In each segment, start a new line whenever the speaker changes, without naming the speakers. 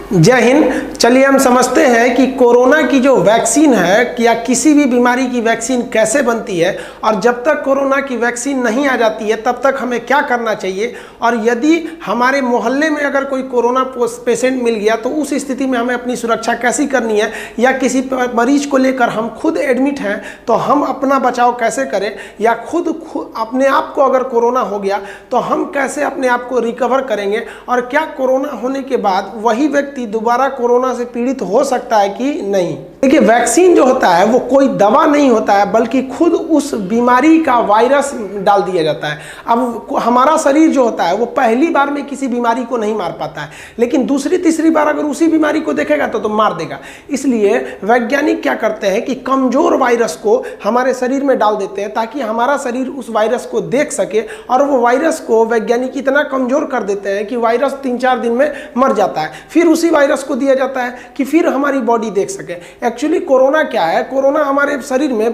जय हिंद। चलिए हम समझते हैं कि कोरोना की जो वैक्सीन है या किसी भी बीमारी की वैक्सीन कैसे बनती है, और जब तक कोरोना की वैक्सीन नहीं आ जाती है तब तक हमें क्या करना चाहिए, और यदि हमारे मोहल्ले में अगर कोई कोरोना पेशेंट मिल गया तो उस स्थिति में हमें अपनी सुरक्षा कैसी करनी है, या किसी मरीज को लेकर हम खुद एडमिट हैं तो हम अपना बचाव कैसे करें, या खुद अपने आप को अगर कोरोना हो गया तो हम कैसे अपने आप को रिकवर करेंगे, और क्या कोरोना होने के बाद वही व्यक्ति दोबारा कोरोना से पीड़ित हो सकता है कि नहीं। देखिए, वैक्सीन जो होता है वो कोई दवा नहीं होता है, बल्कि खुद उस बीमारी का वायरस डाल दिया जाता है। अब हमारा शरीर जो होता है वो पहली बार में किसी बीमारी को नहीं मार पाता है, लेकिन दूसरी तीसरी बार अगर उसी बीमारी को देखेगा तो मार देगा। इसलिए वैज्ञानिक क्या करते हैं कि कमजोर वायरस को हमारे शरीर में डाल देते हैं ताकि हमारा शरीर उस वायरस को देख सके, और वो वायरस को वैज्ञानिक इतना कमजोर कर देते हैं कि वायरस 3-4 दिन में मर जाता है। फिर उसी वायरस को दिया जाता है कि फिर हमारी बॉडी देख सके। एक्चुअली कोरोना क्या है, कोरोना हमारे शरीर में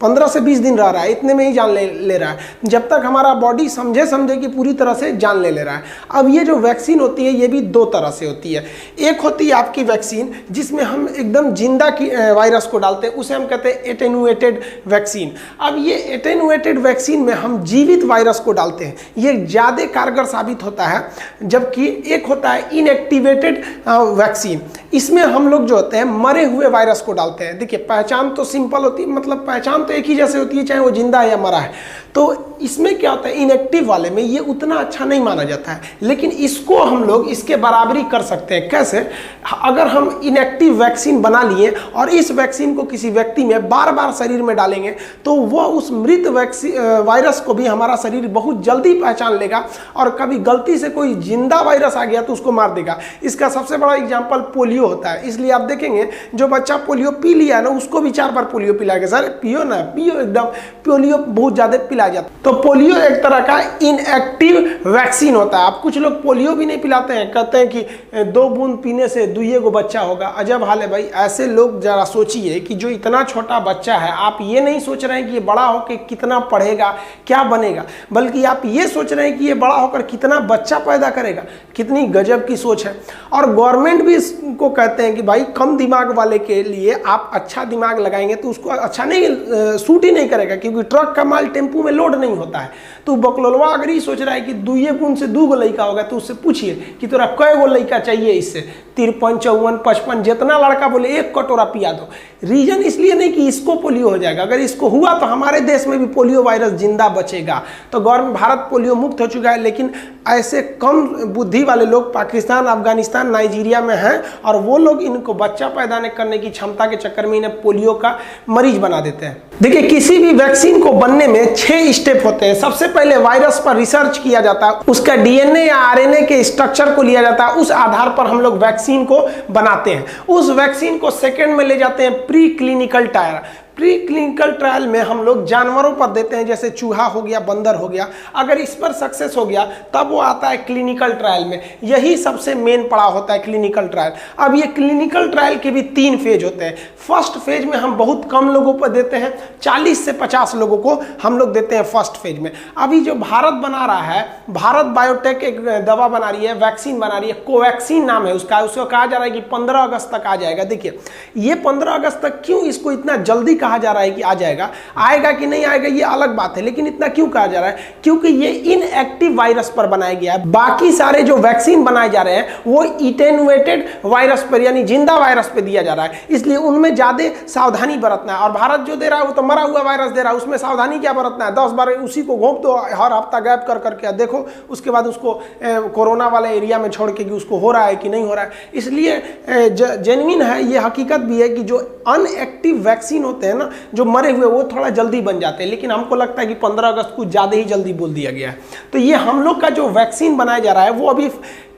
15 से 20 दिन रह रहा है, इतने में ही जान ले रहा है, जब तक हमारा बॉडी समझे कि पूरी तरह से जान ले रहा है। अब ये जो वैक्सीन होती है ये भी दो तरह से होती है। एक होती है आपकी वैक्सीन जिसमें हम एकदम जिंदा की वायरस को डालते हैं, उसे हम कहते हैं एटेनुएटेड वैक्सीन। अब ये एटेनुएटेड वैक्सीन में हम जीवित वायरस को डालते हैं, ये ज़्यादा कारगर साबित होता है। जबकि एक होता है इनएक्टिवेटेड वैक्सीन, इसमें हम लोग जो होते हैं मरे हुए वायरस को डालते हैं। देखिए, पहचान तो सिंपल होती है, मतलब पहचान तो एक ही जैसे होती है चाहे वो जिंदा है या मरा है। तो इसमें क्या होता है, इनएक्टिव वाले में ये उतना अच्छा नहीं माना जाता है, लेकिन इसको हम लोग इसके बराबरी कर सकते हैं। कैसे? अगर हम इनएक्टिव वैक्सीन बना लिए और इस वैक्सीन को किसी व्यक्ति में बार बार शरीर में डालेंगे तो वह उस मृत वायरस को भी हमारा शरीर बहुत जल्दी पहचान लेगा, और कभी गलती से कोई जिंदा वायरस आ गया तो उसको मार देगा। इसका सबसे बड़ा एग्जाम्पल पोलियो होता है। इसलिए आप देखेंगे जो बच्चा पोलियो पी लिया ना उसको भी 4 बार पोलियो पिलाएगा। सर पियो ना, पियो, एकदम पोलियो बहुत ज्यादा पिलाया जाता है। तो पोलियो एक तरह का इनएक्टिव वैक्सीन होता है। आप कुछ लोग पोलियो भी नहीं पिलाते हैं, कहते हैं कि 2 बूंद पीने से 2 गो बच्चा होगा। अजब हाल है भाई। ऐसे लोग जरा सोचिए कि जो इतना छोटा बच्चा है, आप ये नहीं सोच रहे हैं कि ये बड़ा होकर कितना पढ़ेगा, क्या बनेगा, बल्कि आप ये सोच रहे हैं कि ये बड़ा होकर कितना बच्चा पैदा करेगा। कितनी गजब की सोच है। और गवर्नमेंट भी इसको कहते हैं कि भाई कम दिमाग वाले के लिए आप अच्छा दिमाग लगाएंगे तो उसको अच्छा नहीं सूट ही नहीं करेगा, क्योंकि ट्रक का माल टेम्पू में लोड नहीं होता है। तो बकलोलवा अगर ही सोच रहा है कि 2 बूंद से 2 गो लड़का होगा तो उससे पूछिए कि तोरा कै गो लड़का चाहिए, इससे 53, 54, 55 जितना लड़का बोले 1 कटोरा पिया दो। रीजन इसलिए नहीं कि इसको पोलियो हो जाएगा, अगर इसको हुआ तो हमारे देश में भी पोलियो वायरस जिंदा बचेगा। तो गवर्नमेंट भारत पोलियो मुक्त हो चुका है, लेकिन ऐसे कम बुद्धि वाले लोग पाकिस्तान, अफगानिस्तान, नाइजीरिया में हैं, और वो लोग इनको बच्चा पैदा करने की क्षमता के चक्कर में इन्हें पोलियो का मरीज बना देते हैं। देखिए, किसी भी वैक्सीन को बनने में 6 स्टेप होते हैं। सबसे पहले वायरस पर रिसर्च किया जाता है, उसका डीएनए या आरएनए के स्ट्रक्चर को लिया जाता है, उस आधार पर हम लोग वैक्सीन को बनाते हैं। उस वैक्सीन को सेकंड में ले जाते हैं pre clinical trial. Pre clinical trial में हम लोग जानवरों पर देते हैं, जैसे चूहा हो गया, बंदर हो गया। अगर इस पर सक्सेस हो गया तब वो आता है क्लिनिकल ट्रायल में। यही सबसे मेन पड़ाव होता है क्लिनिकल ट्रायल। अब ये क्लिनिकल ट्रायल के भी 3 फेज होते हैं। फर्स्ट फेज में हम बहुत कम लोगों पर देते हैं, 40 से 50 लोगों को हम लोग देते हैं फर्स्ट फेज में। अभी जो भारत बना रहा है, भारत बायोटेक एक दवा बना रही है, वैक्सीन बना रही है, कोवैक्सीन नाम है उसका। उसको कहा जा रहा है कि 15 अगस्त तक आ जाएगा। देखिए, ये 15 अगस्त तक क्यों इसको इतना जल्दी कहा जा रहा है कि आ जाएगा? आएगा कि नहीं आएगा ये अलग बात है, लेकिन इतना क्यों कहा जा रहा है? क्योंकि ये इनएक्टिव वायरस पर बनाया गया है। बाकी सारे जो वैक्सीन बनाए जा रहे हैं वो एटेनुएटेड वायरस पर, यानी जिंदा वायरस पर दिया जा रहा है, इसलिए उनमें ज्यादा सावधानी बरतना है। और भारत जो दे रहा है वो तो मरा हुआ वायरस दे रहा है, उसमें सावधानी क्या बरतना है? 10 बार उसी को घोंप दो, हर हफ्ता गैप कर करके देखो, उसके बाद उसको कोरोना वाले एरिया में छोड़ के कि उसको हो रहा है कि नहीं हो रहा है। इसलिए जेन्युइन है, ये हकीकत भी है कि जो अनएक्टिव वैक्सीन होते हैं ना, जो मरे हुए, वो थोड़ा जल्दी बन जाते हैं, लेकिन हमको लगता है कि 15 अगस्त को ज़्यादा ही जल्दी बोल दिया गया है। तो ये हम लोग का जो वैक्सीन बनाया जा रहा है वो अभी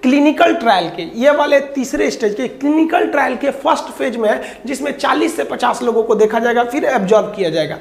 क्लिनिकल ट्रायल के ये वाले तीसरे स्टेज के क्लिनिकल ट्रायल के फर्स्ट फेज में है, जिसमें 40 से 50 लोगों को देखा जाएगा, फिर एब्जॉर्ब किया जाएगा।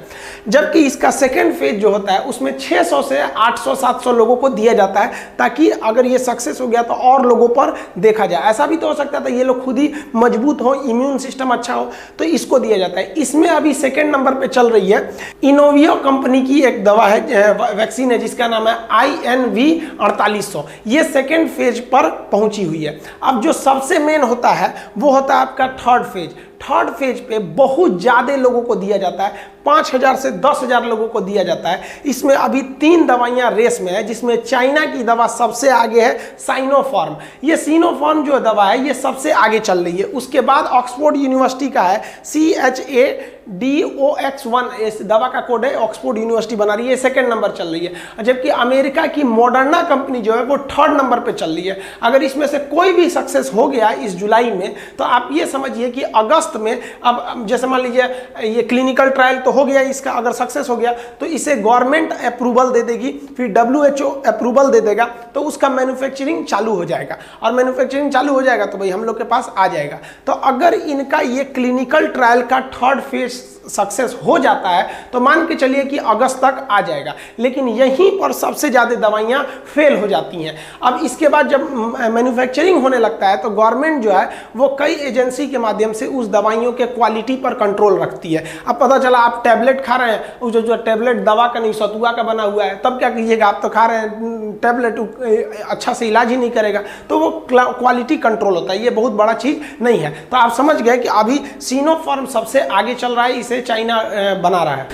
जबकि इसका सेकेंड फेज जो होता है उसमें 600 से 800-700 लोगों को दिया जाता है, ताकि अगर ये सक्सेस हो गया तो और लोगों पर देखा जाए। ऐसा भी तो हो सकता था ये लोग खुद ही मजबूत हो, इम्यून सिस्टम अच्छा हो, तो इसको दिया जाता है। इसमें अभी सेकेंड नंबर पर चल रही है इनोवियो कंपनी की एक दवा है, वैक्सीन है, जिसका नाम है INV 4800। ये सेकेंड फेज पर पहुंची हुई है। अब जो सबसे मेन होता है वो होता है आपका थर्ड फेज। थर्ड फेज पे बहुत ज़्यादा लोगों को दिया जाता है, 5,000 से 10,000 लोगों को दिया जाता है। इसमें अभी 3 दवाइयाँ रेस में है, जिसमें चाइना की दवा सबसे आगे है, साइनोफार्म। ये सिनोफार्म जो दवा है ये सबसे आगे चल रही है। उसके बाद ऑक्सफोर्ड यूनिवर्सिटी का है CHADOX1, इस दवा का कोड है, ऑक्सफोर्ड यूनिवर्सिटी बना रही है, 2nd नंबर चल रही है। जबकि अमेरिका की मॉडर्ना कंपनी जो है वो 3rd नंबर पे चल रही है। अगर इसमें से कोई भी सक्सेस हो गया इस जुलाई में तो आप ये समझिए कि अगस्त में, अब जैसे मान लीजिए ये क्लिनिकल ट्रायल तो हो गया इसका, अगर सक्सेस हो गया तो इसे गवर्नमेंट अप्रूवल दे देगी, फिर WHO अप्रूवल दे देगा, तो उसका मैन्युफैक्चरिंग चालू हो जाएगा। और मैन्युफैक्चरिंग चालू हो जाएगा तो भाई हम लोग के पास आ जाएगा। तो अगर इनका ये क्लिनिकल ट्रायल का 3rd फेज सक्सेस हो जाता है तो मान के चलिए कि अगस्त तक आ जाएगा। लेकिन यहीं पर सबसे ज़्यादा दवाइयाँ फेल हो जाती हैं। अब इसके बाद जब मैन्युफैक्चरिंग होने लगता है तो गवर्नमेंट जो है वो कई एजेंसी के माध्यम से उस दवाइयों के क्वालिटी पर कंट्रोल रखती है। अब पता चला आप टैबलेट खा रहे हैं, उस जो टैबलेट दवा का नहीं सतुआ का बना हुआ है, तब क्या कीजिएगा, आप तो खा रहे हैं टैबलेट, अच्छा से इलाज ही नहीं करेगा, तो वो क्वालिटी कंट्रोल होता है। ये बहुत बड़ा चीज़ नहीं है। तो आप समझ गए कि अभी सिनोफार्म सबसे आगे चल रहा है, इसे चाइना बना रहा है।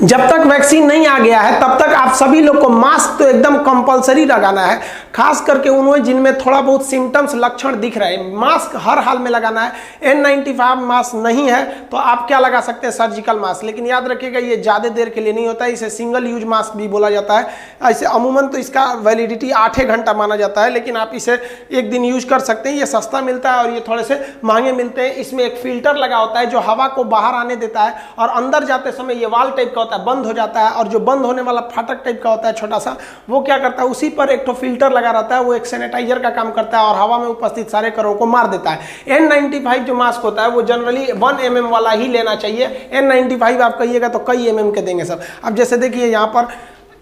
जब तक वैक्सीन नहीं आ गया है तब तक आप सभी लोग को मास्क तो एकदम कंपलसरी लगाना है, खास करके उन्हें जिनमें थोड़ा बहुत सिम्टम्स लक्षण दिख रहे हैं, मास्क हर हाल में लगाना है। N95 मास्क नहीं है तो आप क्या लगा सकते हैं, सर्जिकल मास्क। लेकिन याद रखिएगा ये ज़्यादा देर के लिए नहीं होता है, इसे सिंगल यूज मास्क भी बोला जाता है। ऐसे अमूमन तो इसका वैलिडिटी 8 घंटा माना जाता है, लेकिन आप इसे एक दिन यूज कर सकते हैं। ये सस्ता मिलता है और ये थोड़े से महंगे मिलते हैं। इसमें एक फिल्टर लगा होता है जो हवा को बाहर आने देता है, और अंदर जाते समय ये वाल टाइप का होता है, बंद हो जाता है, और जो बंद होने वाला फाटक टाइप का होता है छोटा सा, वो क्या करता है, उसी पर एक तो फिल्टर लगा रहता है, वो एक सैनिटाइजर का काम करता है और हवा में उपस्थित सारे कणों को मार देता है। N95 जो मास्क होता है वो जनरली 1 mm वाला ही लेना चाहिए। N95 आप कहिएगा तो कई mm के देंगे सब। अब जैसे देखिए यहाँ पर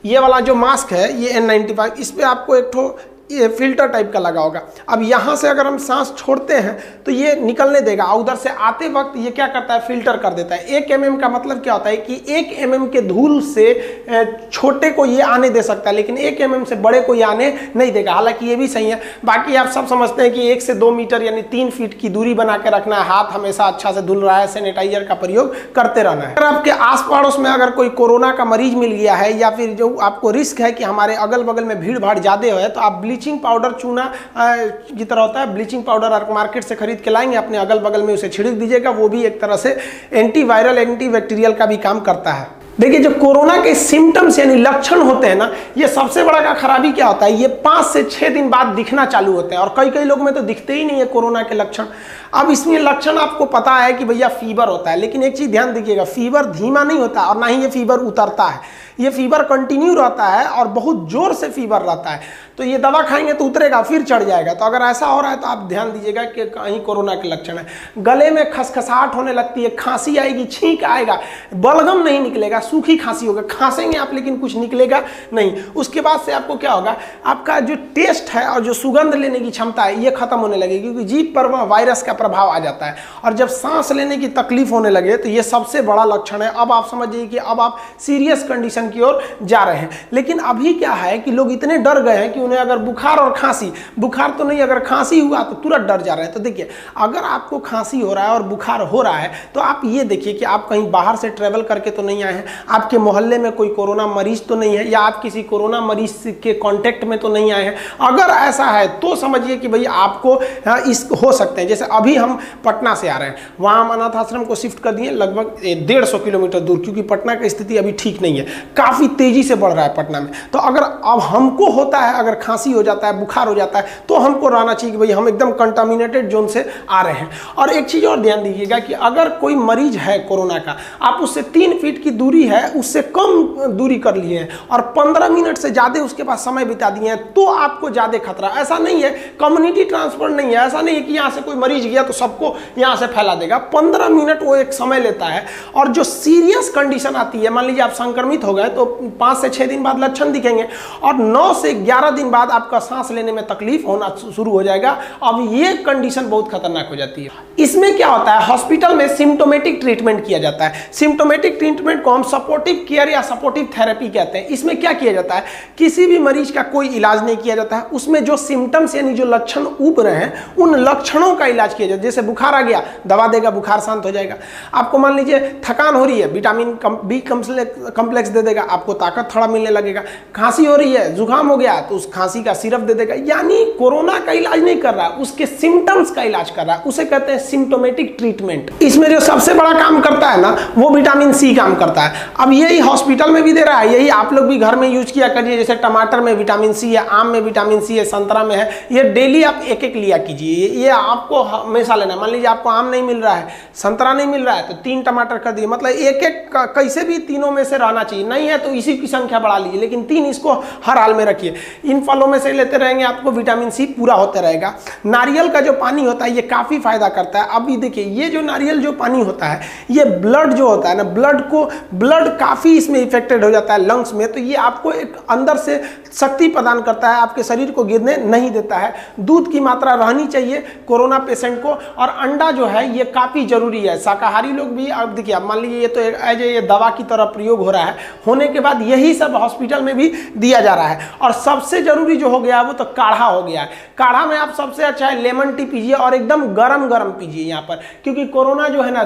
ये वाला जो मास्क है ये N95, इस पर आपको एक ठो ये फिल्टर टाइप का लगा होगा। अब यहाँ से अगर हम सांस छोड़ते हैं तो ये निकलने देगा, और उधर से आते वक्त ये क्या करता है, फिल्टर कर देता है। 1 mm का मतलब क्या होता है कि 1 mm के धूल से छोटे को ये आने दे सकता है, लेकिन 1 mm से बड़े को ये आने नहीं देगा। हालांकि ये भी सही है। बाकी आप सब समझते हैं कि 1 से 2 मीटर यानी 3 फीट की दूरी बना के रखना है, हाथ हमेशा अच्छा से धुल रहा है, सैनिटाइजर का प्रयोग करते रहना है। अगर आपके आस पड़ोस में अगर कोई कोरोना का मरीज मिल गया है, या फिर जो आपको रिस्क है कि हमारे अगल बगल में भीड़ भाड़ ज़्यादा है, तो आप ब्लीचिंग पाउडर, चूना की तरह होता है, ब्लीचिंग पाउडर आप मार्केट से खरीद के लाएंगे, अपने अगल बगल में उसे छिड़क दीजिएगा। वो भी एक तरह से एंटीवायरल, एंटीबैक्टीरियल का भी काम करता है। देखिए जो कोरोना के सिम्टम्स यानी लक्षण होते हैं ना, ये सबसे बड़ा का खराबी क्या होता है, ये 5 से 6 दिन बाद दिखना चालू होते हैं, और कई लोग में तो दिखते ही नहीं है कोरोना के लक्षण। अब इसमें लक्षण आपको पता है कि भैया फीवर होता है, लेकिन एक चीज ध्यान दीजिएगा, फीवर धीमा नहीं होता और ना ही ये फीवर उतरता है, ये फीवर कंटिन्यू रहता है और बहुत जोर से फीवर रहता है। तो ये दवा खाएंगे तो उतरेगा, फिर चढ़ जाएगा। तो अगर ऐसा हो रहा है तो आप ध्यान दीजिएगा कि कहीं कोरोना के लक्षण है। गले में खसखसाहट होने लगती है, खांसी आएगी, छींक आएगा, बलगम नहीं निकलेगा, सूखी खांसी होगा, खांसेंगे आप लेकिन कुछ निकलेगा नहीं। उसके बाद से आपको क्या होगा, आपका जो टेस्ट है और जो सुगंध लेने की क्षमता है ये खत्म होने लगेगी, क्योंकि जीभ पर वायरस का प्रभाव आ जाता है। और जब सांस लेने की तकलीफ होने लगे तो ये सबसे बड़ा लक्षण है। अब आप समझिए कि अब आप सीरियस कंडीशन की ओर जा रहे हैं। लेकिन अभी क्या है कि लोग इतने डर गए हैं कि उन्हें अगर बुखार और खांसी, बुखार तो नहीं, अगर खांसी हुआ तो तुरंत डर जा रहे हैं। तो देखिए, अगर आपको खांसी हो रहा है और बुखार हो रहा है तो आप ये देखिए कि आप कहीं बाहर से ट्रेवल करके तो नहीं आए हैं, आपके मोहल्ले में कोई कोरोना मरीज तो नहीं है, या आप किसी कोरोना मरीज के कांटेक्ट में तो नहीं आए हैं। अगर ऐसा है तो समझिए कि भाई आपको इस हो सकते हैं। जैसे अभी हम पटना से आ रहे हैं, वहाँ हम अनाथ आश्रम को शिफ्ट कर दिए लगभग 150 किलोमीटर दूर, क्योंकि पटना की स्थिति अभी ठीक नहीं है, काफ़ी तेजी से बढ़ रहा है पटना में। तो अगर अब हमको होता है, अगर खांसी हो जाता है, बुखार हो जाता है, तो हमको रहना चाहिए कि भाई हम एकदम कंटामिनेटेड जोन से आ रहे हैं। और एक चीज़ और ध्यान दीजिएगा कि अगर कोई मरीज है कोरोना का, आप उससे 3 फीट की दूरी है, उससे कम दूरी कर लिए हैं और 15 मिनट से ज़्यादा उसके पास समय बिता दिए हैं, तो आपको ज़्यादा खतरा। ऐसा नहीं है, कम्युनिटी ट्रांसफर नहीं है, ऐसा नहीं है कि यहाँ से कोई मरीज गया तो सबको यहाँ से फैला देगा। 15 मिनट वो एक समय लेता है। और जो सीरियस कंडीशन आती है, मान लीजिए आप संक्रमित हो गए तो 5 से 6 दिन बाद लक्षण दिखेंगे, और 9 से 11 दिन बाद आपका सांस लेने में तकलीफ होना शुरू हो जाएगा। अब ये कंडीशन बहुत खतरनाक हो जाती है। इसमें क्या होता है, हॉस्पिटल में सिम्टोमेटिक ट्रीटमेंट किया जाता है। सिम्टोमेटिक ट्रीटमेंट को हम सपोर्टिव केयर या सपोर्टिव थेरेपी कहते हैं। इसमें क्या किया जाता है, किसी भी मरीज का कोई इलाज नहीं किया जाता है, उसमें जो सिम्टम्स यानी जो लक्षण उभ रहे हैं उन लक्षणों का इलाज किया जाता है। जैसे बुखार आ गया, दवा देगा, बुखार शांत हो जाएगा। आपको मान लीजिए थकान हो रही है, विटामिन बी कम्प्लेक्स दे देगा, आपको ताकत थोड़ा मिलने लगेगा। खांसी हो रही है, जुकाम हो गया तो उस खांसी का सिरप दे देगा। यानी कोरोना का इलाज नहीं कर रहा, उसके सिम्टम्स का इलाज कर रहा है, उसे कहते हैं सिम्टोमेटिक ट्रीटमेंट। इसमें जो सबसे बड़ा काम करता है ना, वो विटामिन सी काम करता है। अब यही हॉस्पिटल में भी दे रहा है, यही आप लोग भी घर में यूज किया करिए। जैसे टमाटर में विटामिन सी है, आम में विटामिन सी है, संतरा में है, ये डेली आप एक एक लिया कीजिए। ये आपको हमेशा लेना। मान लीजिए आपको आम नहीं मिल रहा है, संतरा नहीं मिल रहा है, तो 3 टमाटर कर दिए। मतलब एक एक कैसे भी तीनों में से रहना चाहिए। नहीं है तो इसी की संख्या बढ़ा लीजिए, लेकिन 3 इसको हर हाल में रखिए। इन फलों में से लेते रहेंगे, आपको विटामिन सी पूरा होता रहेगा। नारियल का जो पानी होता है ये काफी फायदा करता है। अभी देखिए, ये जो नारियल जो पानी होता है, ये ब्लड जो होता है ना, ब्लड काफी इसमें इफेक्टेड हो जाता है लंग्स में, तो ये आपको एक अंदर से शक्ति प्रदान करता है, आपके शरीर को गिरने नहीं देता है। दूध की मात्रा रहनी चाहिए कोरोना पेशेंट को, और अंडा जो है ये काफी जरूरी है। शाकाहारी लोग भी, अब देखिए, अब मान लीजिए ये तो एज ये दवा की तरह प्रयोग हो रहा है, होने के बाद यही सब हॉस्पिटल में भी दिया जा रहा है। और सबसे जरूरी जो हो गया वो तो काढ़ा हो गया है। काढ़ा में आप सबसे अच्छा है लेमन टी पीजिए, और एकदम गरम गरम पीजिए यहाँ पर, क्योंकि कोरोना जो है ना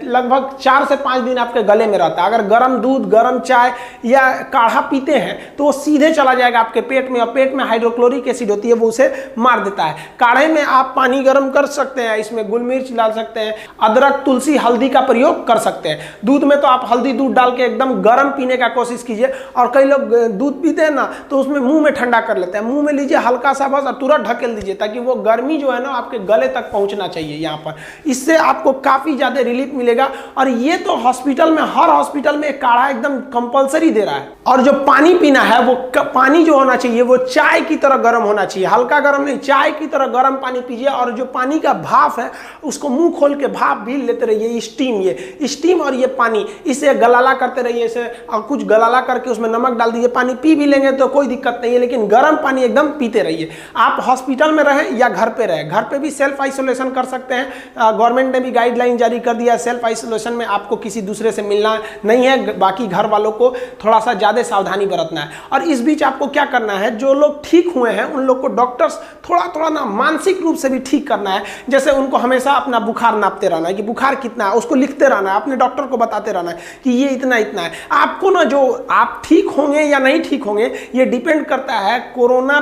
लगभग 4 से 5 दिन आपके गले में रहता है। अगर गर्म दूध, गर्म चाय या काढ़ा पीते हैं तो वो सीधे चला जाएगा आपके पेट में, और पेट में हाइड्रोक्लोरिक एसिड होती है, वो उसे मार देता है। काढ़े में आप पानी गर्म कर सकते हैं, इसमें गुल मिर्च डाल सकते हैं, अदरक, तुलसी, हल्दी का प्रयोग कर सकते हैं। दूध में तो आप हल्दी दूध डाल के एकदम गर्म पीने का कोशिश कीजिए। और कई लोग दूध पीते हैं ना तो उसमें मुंह में ठंडा कर लेते हैं, मुंह में लीजिए हल्का सा बस, और तुरंत ढकेल दीजिए, ताकि वो गर्मी जो है ना आपके गले तक पहुंचना चाहिए यहाँ पर। इससे आपको काफी ज्यादा रिलीफ मिलेगा। और ये तो हॉस्पिटल में, हर हॉस्पिटल में काढ़ा एकदम कंपलसरी दे रहा है। और जो पानी पीना है, वो पानी जो होना चाहिए वो चाय की तरह गर्म होना चाहिए, हल्का गर्म नहीं, चाय की तरह गर्म पानी पीजिए। और जो पानी का भाप है उसको मुंह खोल के भाप भी लेते रहिए। स्टीम और ये पानी, इसे गलाला करते रहिए, इसे कुछ गलाला करके उसमें नमक डाल दीजिए। पानी पी भी लेंगे तो कोई दिक्कत नहीं है, लेकिन गर्म पानी एकदम पीते रहिए। आप हॉस्पिटल में रहें या घर पे रहें, घर पे भी सेल्फ आइसोलेशन कर सकते हैं। गवर्नमेंट ने भी गाइडलाइन जारी कर दिया, सेल्फ आइसोलेशन में आपको किसी दूसरे से मिलना नहीं है, बाकी घर वालों को थोड़ा सा ज्यादा सावधानी बरतना है। और इस बीच आपको क्या करना है, जो लोग ठीक हुए हैं उन लोग को डॉक्टर्स थोड़ा ना मानसिक रूप से भी ठीक करना है। जैसे उनको हमेशा अपना बुखार नापते रहना है कि बुखार कितना है, उसको लिखते रहना है, अपने डॉक्टर को बताते रहना है कि ये इतना है। आपको ना, जो आप ठीक होंगे या नहीं ठीक होंगे ये डिपेंड करता है कोरोना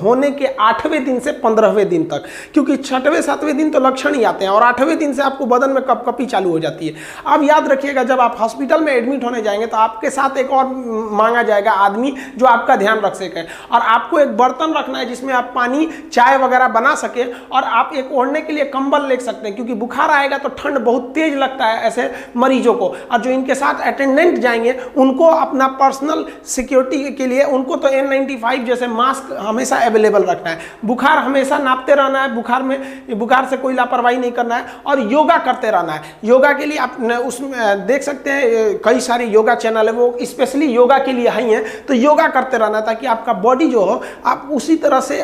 होने के 8वें दिन से 15वें दिन तक, क्योंकि 6वें 7वें दिन तो लक्षण ही आते हैं, और 8वें दिन से आपको बदन में कपकपी चालू हो जाती है। अब याद रखिएगा, जब आप हॉस्पिटल में एडमिट होने जाएंगे तो आपके साथ एक और मांगा जाएगा आदमी जो आपका ध्यान रख सके, और आपको एक बर्तन रखना है जिसमें आप पानी, चाय वगैरह बना सके, और आप एक ओढ़ने के लिए कंबल ले सकते हैं, क्योंकि बुखार आएगा तो ठंड बहुत तेज लगता है ऐसे मरीजों को। और जो इनके साथ अटेंडेंट जाएंगे उनको अपना पर्सनल सिक्योरिटी के लिए उनको तो N95 जैसे मास्क हमेशा अवेलेबल रखना है। बुखार हमेशा नापते रहना है, बुखार से कोई लापरवाही नहीं करना है, और योगा करते रहना है। योगा के लिए आप उसमें देख सकते हैं कई सारे योगा चैनल है, वो स्पेशली योगा के लिए ही हैं, तो योगा करते रहना ताकि आपका बॉडी जो हो आप उसी तरह से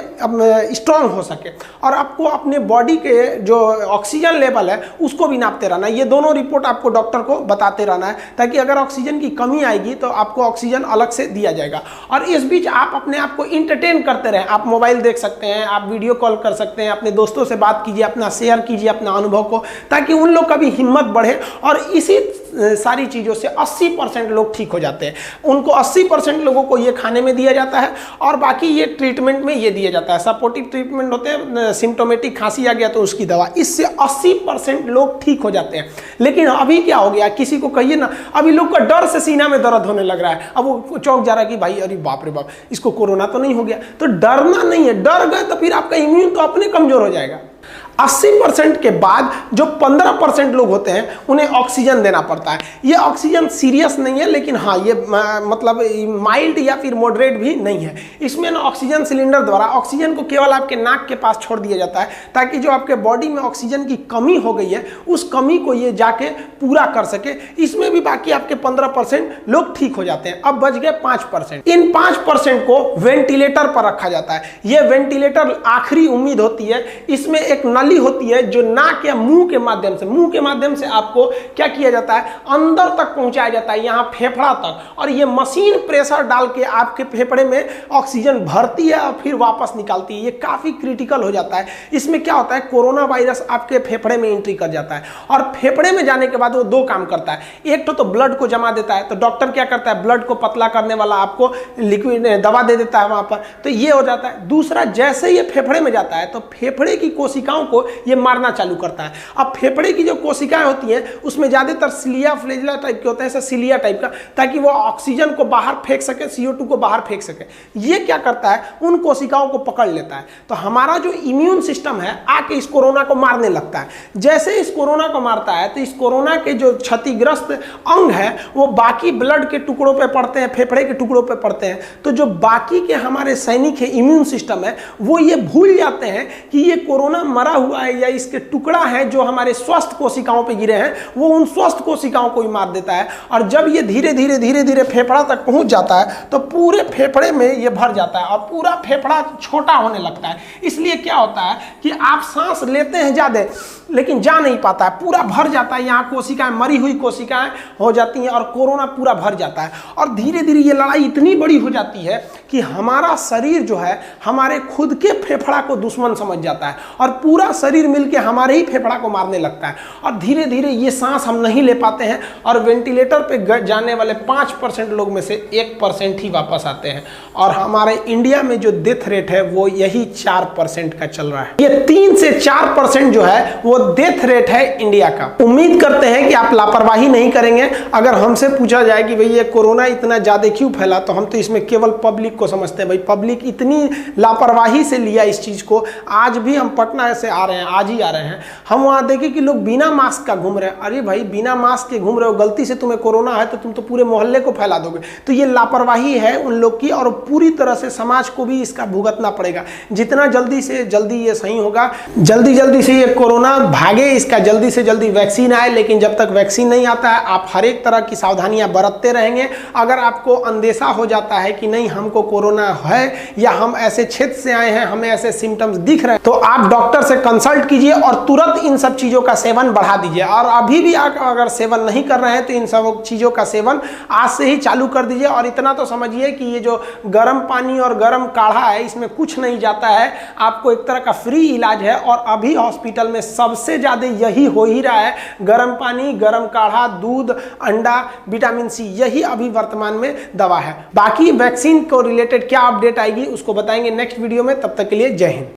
स्ट्रांग हो सके। और आपको अपने बॉडी के जो ऑक्सीजन लेवल है उसको भी नापते रहना है। ये दोनों रिपोर्ट आपको डॉक्टर को बताते रहना है, ताकि अगर ऑक्सीजन की कमी आएगी तो आपको ऑक्सीजन अलग से दिया जाएगा। और इस बीच आप अपने आप को इंटरटेन करते रहें। आप मोबाइल देख सकते हैं, आप वीडियो कॉल कर सकते हैं, अपने दोस्तों से बात कीजिए, अपना शेयर कीजिए अपना अनुभव को, ताकि उन लोग का भी हिम्मत बढ़े। और इसी सारी चीज़ों से 80% लोग ठीक हो जाते हैं। उनको 80% लोगों को ये खाने में दिया जाता है, और बाकी ये ट्रीटमेंट में ये दिया जाता है। सपोर्टिव ट्रीटमेंट होते हैं, सिम्टोमेटिक खांसी आ गया तो उसकी दवा, इससे 80% लोग ठीक हो जाते हैं। लेकिन अभी क्या हो गया, किसी को कहिए ना, अभी लोग का डर से सीना में दर्द होने लग रहा है। अब वो चौंक जा रहा है कि भाई अरे बाप रे बाप, इसको कोरोना तो नहीं हो गया। तो डरना नहीं है, डर गए तो फिर आपका इम्यून तो अपने कमजोर हो जाएगा। 80% के बाद जो 15% लोग होते हैं उन्हें ऑक्सीजन देना पड़ता है। ये ऑक्सीजन सीरियस नहीं है, लेकिन हाँ ये मतलब माइल्ड या फिर मॉडरेट भी नहीं है। इसमें ना ऑक्सीजन सिलेंडर द्वारा ऑक्सीजन को केवल आपके नाक के पास छोड़ दिया जाता है, ताकि जो आपके बॉडी में ऑक्सीजन की कमी हो गई है उस कमी को ये जाके पूरा कर सके। इसमें भी बाकी आपके 15% लोग ठीक हो जाते हैं। अब बच गए 5%। इन 5% को वेंटिलेटर पर रखा जाता है। यह वेंटिलेटर आखिरी उम्मीद होती है। इसमें एक नली होती है जो नाक या मुंह के माध्यम से आपको क्या किया जाता है, अंदर तक पहुंचाया जाता है, यहां फेफड़ा तक, और ये मशीन प्रेशर डाल के आपके फेफड़े में ऑक्सीजन भरती है और फिर वापस निकालती है। ये काफी क्रिटिकल हो जाता है। इसमें क्या होता है, कोरोना वायरस आपके फेफड़े में एंट्री कर जाता है और फेफड़े में जाने के बाद वो दो काम करता है। एक तो ब्लड को जमा देता है, तो डॉक्टर क्या करता है, ब्लड को पतला करने वाला आपको लिक्विड दवा दे देता है वहां पर, तो ये हो जाता है। दूसरा, जैसे ये फेफड़े में जाता है तो फेफड़े की कोशिकाओं को ये मारना चालू करता है। अब फेफड़े की जो कोशिकाएं होती हैं उसमें ज्यादातर सिलिया फ्लैजिला टाइप के होते हैं, ऐसा सिलिया टाइप का, ताकि वो ऑक्सीजन को बाहर फेंक सके, CO2 को बाहर फेंक सके। ये क्या करता है, उन कोशिकाओं को पकड़ लेता है। तो हमारा जो इम्यून सिस्टम है आके इस कोरोना को मारने लगता है। जैसे इस कोरोना को मारता है तो इस कोरोना के जो क्षतिग्रस्त अंग है वो बाकी ब्लड के टुकड़ों पे पड़ते हैं, फेफड़े के टुकड़ों पे पड़ते हैं। तो जो बाकी के हमारे सैनिक है, इम्यून सिस्टम है, वो ये भूल जाते हैं कि ये कोरोना मरा हुआ है या इसके टुकड़ा है जो हमारे स्वस्थ कोशिकाओं पे गिरे हैं, वो उन स्वस्थ कोशिकाओं को ही मार देता है। और जब ये धीरे धीरे फेफड़ा तक पहुंच जाता है तो पूरे फेफड़े में ये भर जाता है और पूरा फेफड़ा छोटा होने लगता है। इसलिए क्या होता है कि आप सांस लेते हैं ज्यादा लेकिन जा नहीं पाता है, पूरा भर जाता है। यहाँ कोशिकाएं, मरी हुई कोशिकाएं हो जाती हैं और कोरोना पूरा भर जाता है। और धीरे धीरे ये लड़ाई इतनी बड़ी हो जाती है कि हमारा शरीर जो है हमारे खुद के फेफड़ा को दुश्मन समझ जाता है और पूरा शरीर मिलके हमारे ही फेफड़ा को मारने लगता है। और धीरे धीरे ये सांस हम नहीं ले पाते हैं और वेंटिलेटर पे जाने वाले 5% लोग में से 1% ही वापस आते हैं। और हमारे इंडिया में जो डेथ रेट है वो यही 4% का चल रहा है। ये 3 से 4% जो है वो डेथ रेट है इंडिया का। उम्मीद करते हैं कि आप लापरवाही नहीं करेंगे। अगर हमसे पूछा जाए कि भाई ये कोरोना इतना ज्यादा क्यों फैला, तो हम तो इसमें केवल पब्लिक को समझते हैं। भाई पब्लिक इतनी लापरवाही से लिया इस चीज को। आज भी हम पटना से आ रहे हैं, आज ही आ रहे हैं, हम वहां देखे कि लोग बिना मास्क का घूम रहे हैं। अरे भाई बिना मास्क के घूम रहे हो, गलती से तुम्हें कोरोना है तो तुम तो पूरे मोहल्ले को फैला दोगे। तो ये लापरवाही है उन लोग की और पूरी तरह से समाज को भी इसका भुगतना पड़ेगा। जितना जल्दी से जल्दी ये सही होगा, जल्दी से ये कोरोना भागे, इसका जल्दी से जल्दी वैक्सीन आए। लेकिन जब तक वैक्सीन नहीं आता है आप हर एक तरह की सावधानियां बरतते रहेंगे। अगर आपको अंदेशा हो जाता है कि नहीं हमको कोरोना है या हम ऐसे क्षेत्र से आए हैं, हमें ऐसे सिम्टम्स दिख रहे हैं, तो आप डॉक्टर से कंसल्ट कीजिए और तुरंत इन सब चीजों का सेवन बढ़ा दीजिए। और अभी भी आप अगर सेवन नहीं कर रहे हैं तो इन सब चीजों का सेवन आज से ही चालू कर दीजिए। और इतना तो समझिए कि ये जो गर्म पानी और गर्म काढ़ा है इसमें कुछ नहीं जाता है, आपको एक तरह का फ्री इलाज है। और अभी हॉस्पिटल में सबसे ज्यादा यही हो ही रहा है, गर्म पानी, गर्म काढ़ा, दूध, अंडा, विटामिन सी, यही अभी वर्तमान में दवा है। बाकी वैक्सीन को रिलेटेड क्या अपडेट आएगी उसको बताएंगे नेक्स्ट वीडियो में। तब तक के लिए जय हिंद।